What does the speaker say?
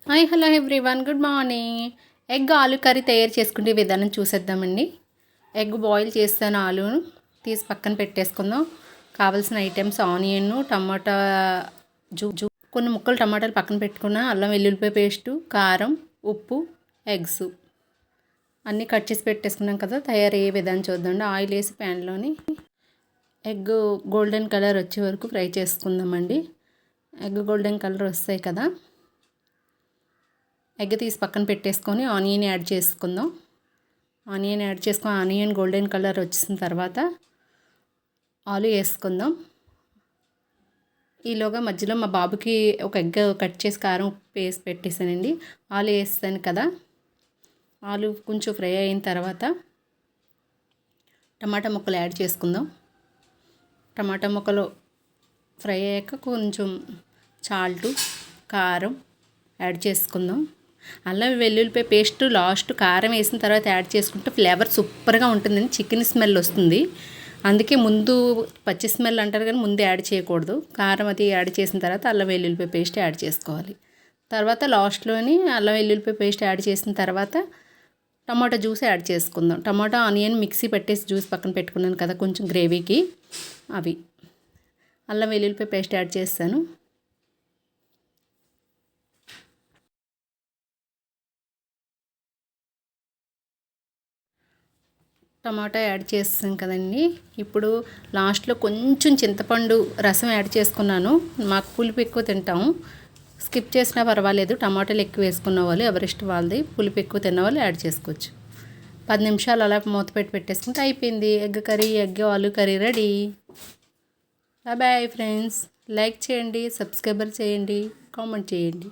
Hi hello everyone, good morning. Egg aloo curry తయారు చేసుకునే విధానం చూసేద్దామండి. ఎగ్ బాయిల్ చేస్తాను, ఆలును తీసి పక్కన పెట్టేసుకుందాం. కావాల్సిన ఐటమ్స్ ఆనియన్, టమాటా కొన్ని ముక్కలు టమాటాలు పక్కన పెట్టుకున్న, అల్లం వెల్లుల్లిపాయ పేస్టు, కారం, ఉప్పు, ఎగ్స్ అన్నీ కట్ చేసి పెట్టేసుకున్నాం కదా. తయారయ్యే విధానం చూద్దామండి. ఆయిల్ వేసి ప్యాన్లోని ఎగ్ గోల్డెన్ కలర్ వచ్చే వరకు ఫ్రై చేసుకుందామండి. ఎగ్ గోల్డెన్ కలర్ వస్తాయి కదా. ఎగ్ తీసి పక్కన పెట్టేసుకొని ఆనియన్ యాడ్ చేసుకుందాం. ఆనియన్ గోల్డెన్ కలర్ వచ్చిన తర్వాత ఆలు వేసుకుందాం. ఈలోగా మధ్యలో మా బాబుకి ఒక ఎగ్ కట్ చేసి కారం ఉప్పు వేసి పెట్టేసానండి. ఆలు వేస్తాను కదా. ఆలు కొంచెం ఫ్రై అయిన తర్వాత టమాటా ముక్కలు యాడ్ చేసుకుందాం. టమాటా ముక్కలు ఫ్రై అయ్యాక కొంచెం సాల్టు, కారం యాడ్ చేసుకుందాం. అల్లం వెల్లుల్లిపాయ పేస్ట్ లాస్ట్ కారం వేసిన తర్వాత యాడ్ చేసుకుంటే ఫ్లేవర్ సూపర్గా ఉంటుందండి. చికెన్ స్మెల్ వస్తుంది. అందుకే ముందు పచ్చి స్మెల్ అంటారు కానీ ముందు యాడ్ చేయకూడదు. కారం అది యాడ్ చేసిన తర్వాత అల్లం వెల్లుల్లిపాయ పేస్ట్ యాడ్ చేసుకోవాలి. తర్వాత లాస్ట్లోని అల్లం వెల్లుల్లిపాయ పేస్ట్ యాడ్ చేసిన తర్వాత టమాటా జ్యూస్ యాడ్ చేసుకుందాం. టమాటా ఆనియన్ మిక్సీ పెట్టేసి జ్యూస్ పక్కన పెట్టుకున్నాను కదా కొంచెం గ్రేవీకి, అవి అల్లం వెల్లుల్లిపాయ పేస్ట్ యాడ్ చేస్తాను. టమాటా యాడ్ చేస్తాం కదండి. ఇప్పుడు లాస్ట్లో కొంచెం చింతపండు రసం యాడ్ చేసుకున్నాను. మాకు పులుపు ఎక్కువ తింటాము, స్కిప్ చేసినా పర్వాలేదు. టమాటాలు ఎక్కువ వేసుకున్న వాళ్ళు ఎవరిష్టం వాళ్ళది. పులుపు ఎక్కువ తిన్న వాళ్ళు యాడ్ చేసుకోవచ్చు. 10 నిమిషాలు అలా మూత పెట్టి పెట్టేసుకుంటే అయిపోయింది. Egg aloo curry ready. Bye friends. Like చేయండి, సబ్స్క్రైబర్ చేయండి, కామెంట్ చేయండి.